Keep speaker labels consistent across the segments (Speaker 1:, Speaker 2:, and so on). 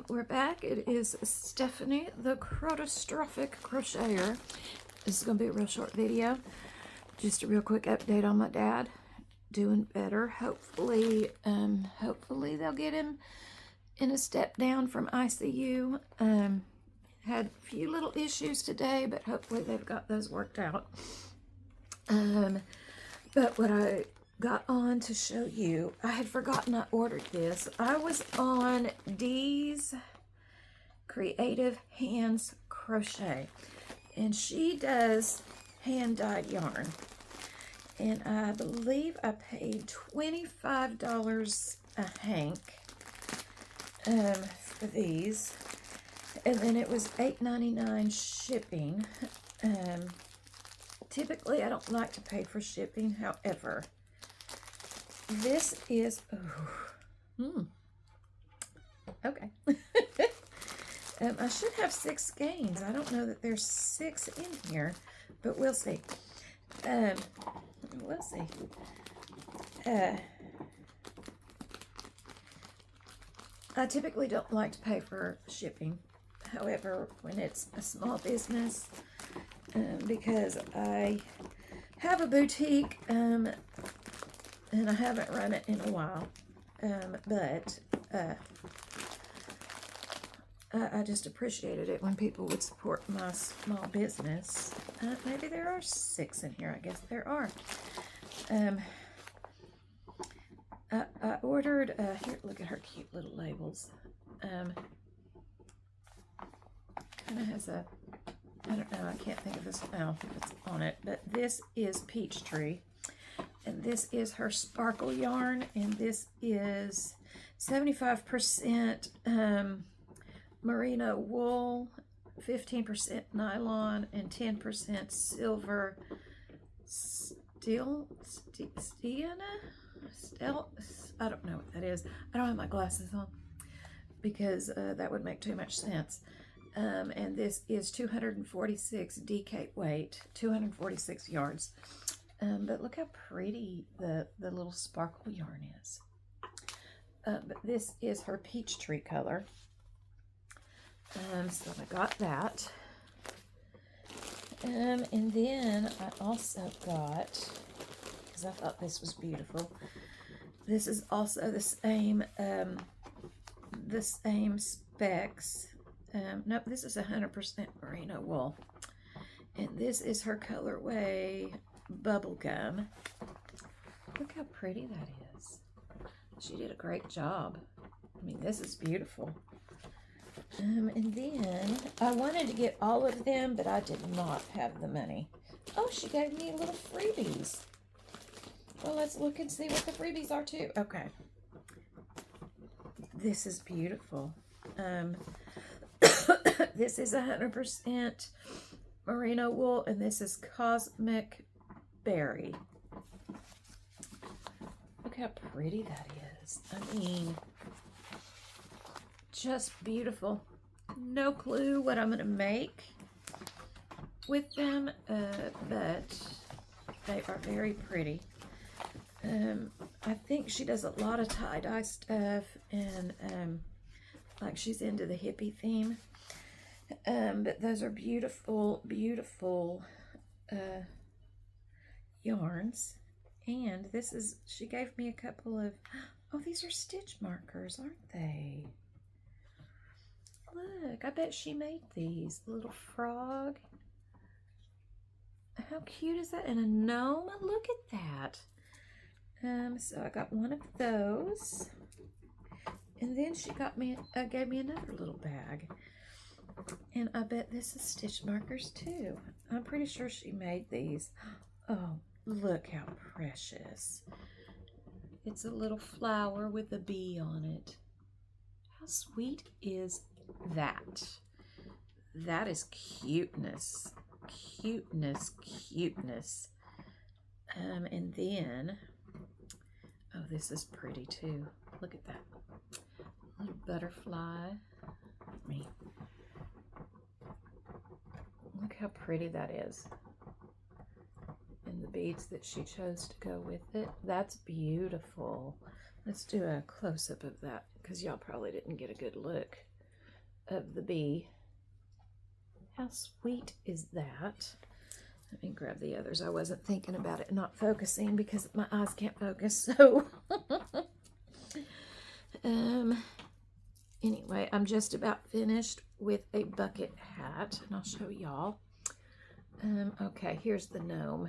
Speaker 1: We're back. It is Stephanie, the catastrophic crocheter. This is going to be a real short video. Just a real quick update on my dad. Doing better. Hopefully they'll get him in a step down from ICU. Had a few little issues today, but hopefully they've got those worked out. But what I got on to show you, I had forgotten I ordered this. I was on Dee's Creative Hands Crochet, and she does hand-dyed yarn. And I believe I paid $25 a hank for these. And then it was $8.99 shipping. Typically, I don't like to pay for shipping. However, this is, okay. I should have 6 skeins. I don't know that there's 6 in here, but we'll see. We'll see. I typically don't like to pay for shipping. However, when it's a small business, because I have a boutique, and I haven't run it in a while, but I just appreciated it when people would support my small business. Maybe there are 6 in here. I guess there are. I ordered, here, look at her cute little labels. Kind of has a, I don't know, I can't think of this now if it's on it, but this is Peachtree. And this is her sparkle yarn, and this is 75% merino wool, 15% nylon, and 10% silver I don't know what that is. I don't have my glasses on because that would make too much sense. And this is 246 DK weight, 246 yards. But look how pretty the little sparkle yarn is. But this is her Peachtree color. So I got that. And then I also got, because I thought this was beautiful, this is also the same specs. Nope, this is 100% merino wool. And this is her colorway Bubblegum. Look how pretty that is. She did a great job. I mean, this is beautiful. And then I wanted to get all of them, but I did not have the money. Oh, she gave me little freebies. Well, let's look and see what the freebies are too. Okay. This is beautiful. This is 100% merino wool, and this is Cosmic Berry. Look how pretty that is. I mean, just beautiful. No clue what I'm going to make with them, but they are very pretty. I think she does a lot of tie-dye stuff, and like she's into the hippie theme. But those are beautiful, beautiful yarns. And this is, she gave me a couple of, oh, these are stitch markers, aren't they? Look, I bet she made these. A little frog. How cute is that? And a gnome. Look at that. So I got one of those. And then she gave me another little bag. And I bet this is stitch markers too. I'm pretty sure she made these. Oh, look how precious. It's a little flower with a bee on it. How sweet is that? That is cuteness. Cuteness, cuteness. And then, oh, this is pretty too. Look at that. Little butterfly. Look how pretty that is. And the beads that she chose to go with it. That's beautiful. Let's do a close-up of that because y'all probably didn't get a good look. of the bee. How sweet is that? Let me grab the others. I wasn't thinking about it, not focusing because my eyes can't focus. So, anyway, I'm just about finished with a bucket hat, and I'll show y'all. Okay, here's the gnome.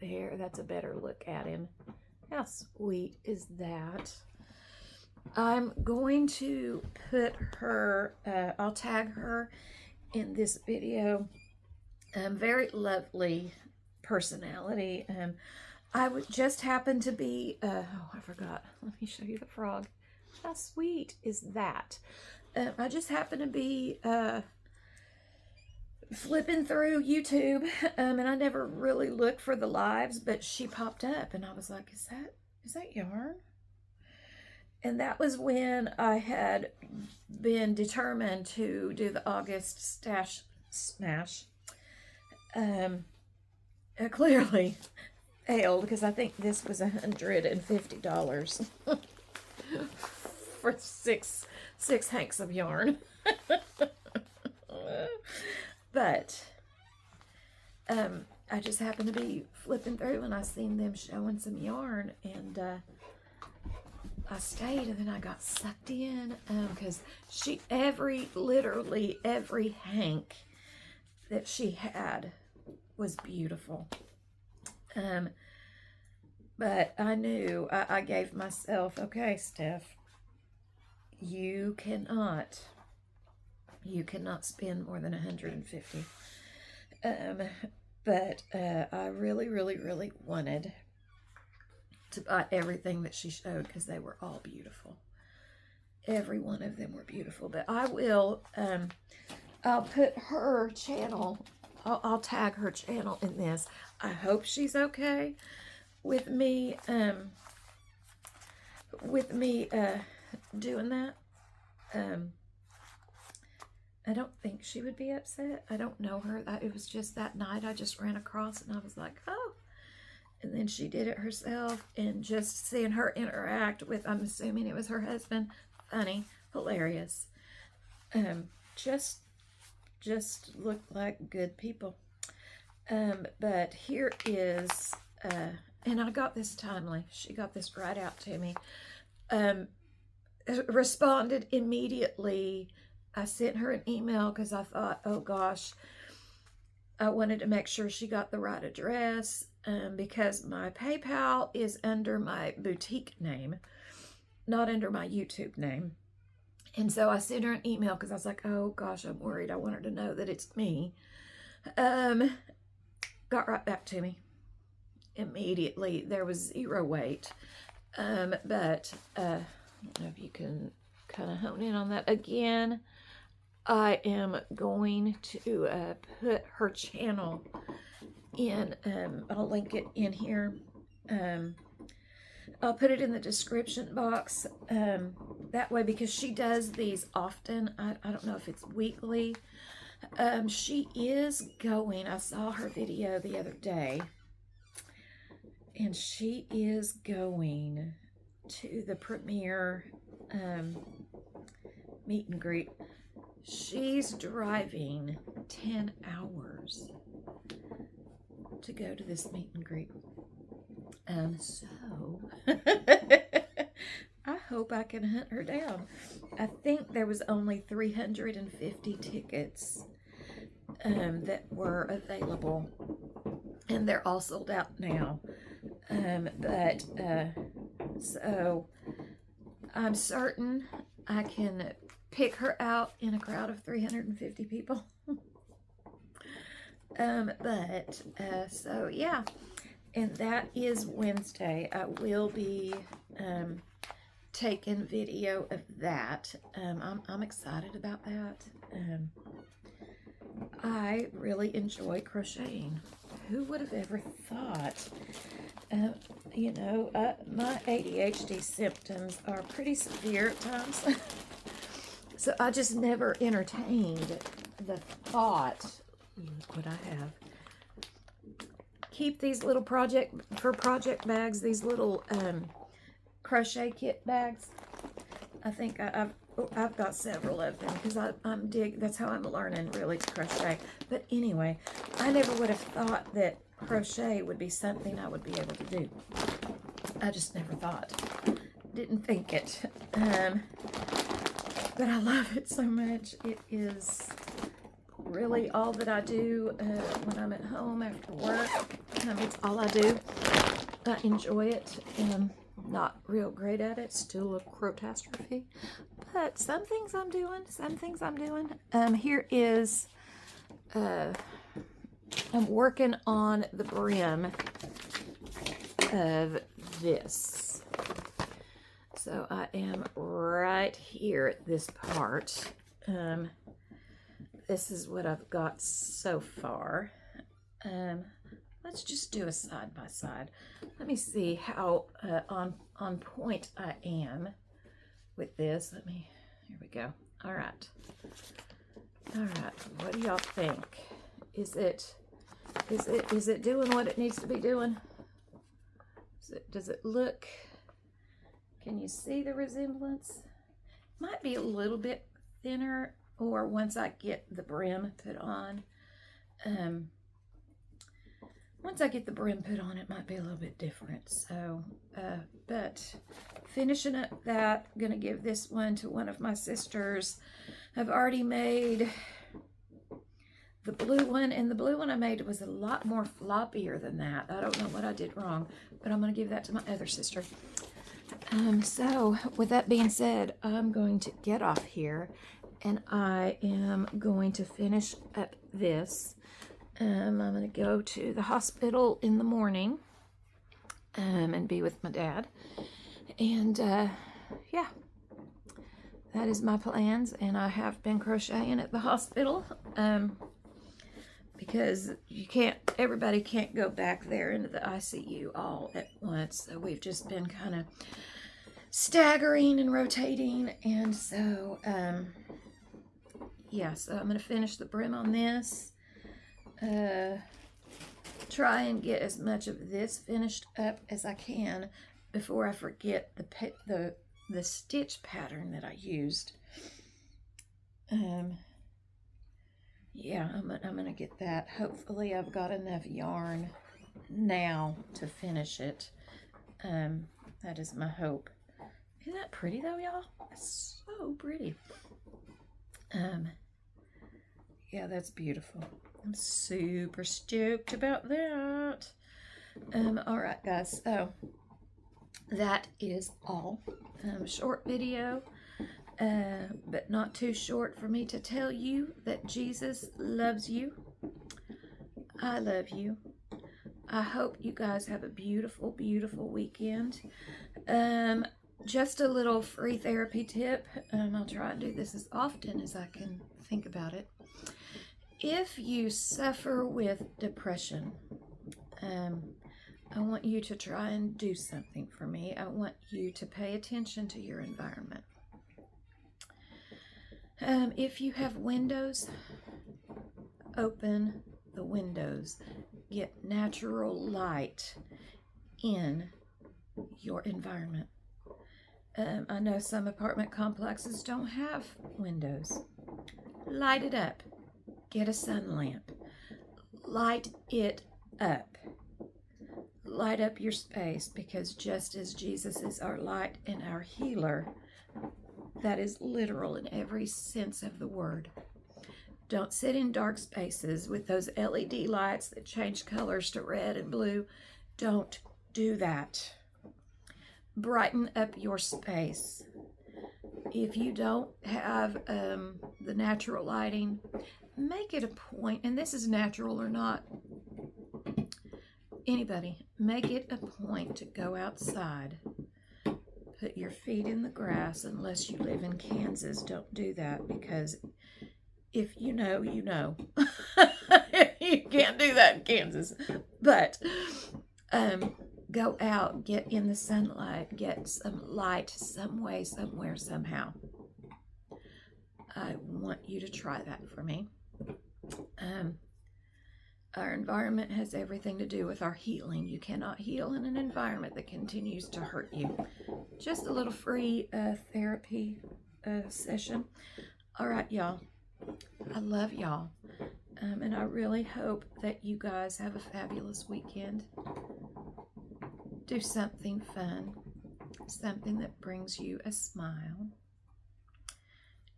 Speaker 1: There, that's a better look at him. How sweet is that? I'm going to put her, I'll tag her in this video. Very lovely personality. I would just happen to be, oh, I forgot. Let me show you the frog. How sweet is that? I just happened to be flipping through YouTube, and I never really looked for the lives, but she popped up, and I was like, is that yarn? And that was when I had been determined to do the August stash smash. I clearly failed because I think this was $150 for six hanks of yarn. But I just happened to be flipping through and I seen them showing some yarn, and I stayed, and then I got sucked in because literally every hank that she had was beautiful. But I knew, I gave myself, okay, Steph, you cannot spend more than $150. But I really, really, really wanted to buy everything that she showed because they were all beautiful. Every one of them were beautiful. But I will, I'll put her channel, I'll tag her channel in this. I hope she's okay with me doing that. I don't think she would be upset. I don't know her. It was just that night I just ran across and I was like, oh. And then she did it herself, and just seeing her interact with, I'm assuming it was her husband, funny, hilarious. Just looked like good people. But here is, and I got this timely. She got this right out to me. Responded immediately. I sent her an email because I thought, oh gosh, I wanted to make sure she got the right address, because my PayPal is under my boutique name, not under my YouTube name. And so I sent her an email because I was like, oh gosh, I'm worried. I want her to know that it's me. Got right back to me immediately. There was zero wait. But I don't know if you can kind of hone in on that. Again, I am going to put her channel in, I'll link it in here. I'll put it in the description box, that way, because she does these often. I don't know if it's weekly. She is going, I saw her video the other day, and she is going to the premiere meet and greet. She's driving 10 hours to go to this meet and greet. So I hope I can hunt her down. I think there was only 350 tickets that were available, and they're all sold out now. So I'm certain I can pick her out in a crowd of 350 people. So yeah, and that is Wednesday. I will be taking video of that. I'm excited about that. I really enjoy crocheting. Who would have ever thought? My ADHD symptoms are pretty severe at times. So I just never entertained the thought. Look what I have. Keep these little project bags, these little crochet kit bags. I think Oh, I've got several of them because I'm that's how I'm learning really to crochet. But anyway, I never would have thought that crochet would be something I would be able to do. I just never thought. Didn't think it. But I love it so much. It is really all that I do when I'm at home after work. It's all I do. I enjoy it. Not real great at it. Still a catastrophe. But some things I'm doing. Here is, I'm working on the brim of this. So I am right here at this part. This is what I've got so far. Let's just do a side by side. Let me see how on point I am with this. Here we go. All right. What do y'all think? Is it doing what it needs to be doing? Does it look, can you see the resemblance? Might be a little bit thinner, or once I get the brim put on. Once I get the brim put on, it might be a little bit different. So, but finishing up that, I'm gonna give this one to one of my sisters. I've already made the blue one, and the blue one I made was a lot more floppier than that. I don't know what I did wrong, but I'm gonna give that to my other sister. So with that being said, I'm going to get off here, and I am going to finish up this. I'm going to go to the hospital in the morning and be with my dad. And yeah, that is my plans. And I have been crocheting at the hospital because everybody can't go back there into the ICU all at once. So we've just been kind of staggering and rotating. And so, yeah, so I'm going to finish the brim on this. Try and get as much of this finished up as I can before I forget the stitch pattern that I used. Yeah, I'm gonna get that. Hopefully I've got enough yarn now to finish it. That is my hope. Isn't that pretty though, y'all? It's so pretty. Yeah, that's beautiful. I'm super stoked about that. All right, guys. So that is all. Short video, but not too short for me to tell you that Jesus loves you. I love you. I hope you guys have a beautiful, beautiful weekend. Just a little free therapy tip. I'll try and do this as often as I can think about it. If you suffer with depression, I want you to try and do something for me. I want you to pay attention to your environment. If you have windows, open the windows. Get natural light in your environment. I know some apartment complexes don't have windows. Light it up. Get a sun lamp. Light it up. Light up your space, because just as Jesus is our light and our healer, that is literal in every sense of the word. Don't sit in dark spaces with those LED lights that change colors to red and blue. Don't do that. Brighten up your space. If you don't have the natural lighting, make it a point, and this is natural or not, anybody, make it a point to go outside. Put your feet in the grass, unless you live in Kansas. Don't do that, because if you know, you know. You can't do that in Kansas. But go out, get in the sunlight, get some light some way, somewhere, somehow. I want you to try that for me. Our environment has everything to do with our healing. You cannot heal in an environment that continues to hurt you. Just a little free therapy session. All right, y'all. I love y'all. And I really hope that you guys have a fabulous weekend. Do something fun, something that brings you a smile,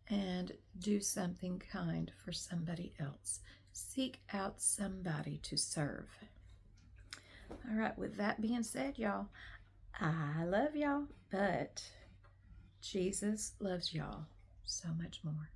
Speaker 1: and do something kind for somebody else. Seek out somebody to serve. All right, with that being said, y'all, I love y'all, but Jesus loves y'all so much more.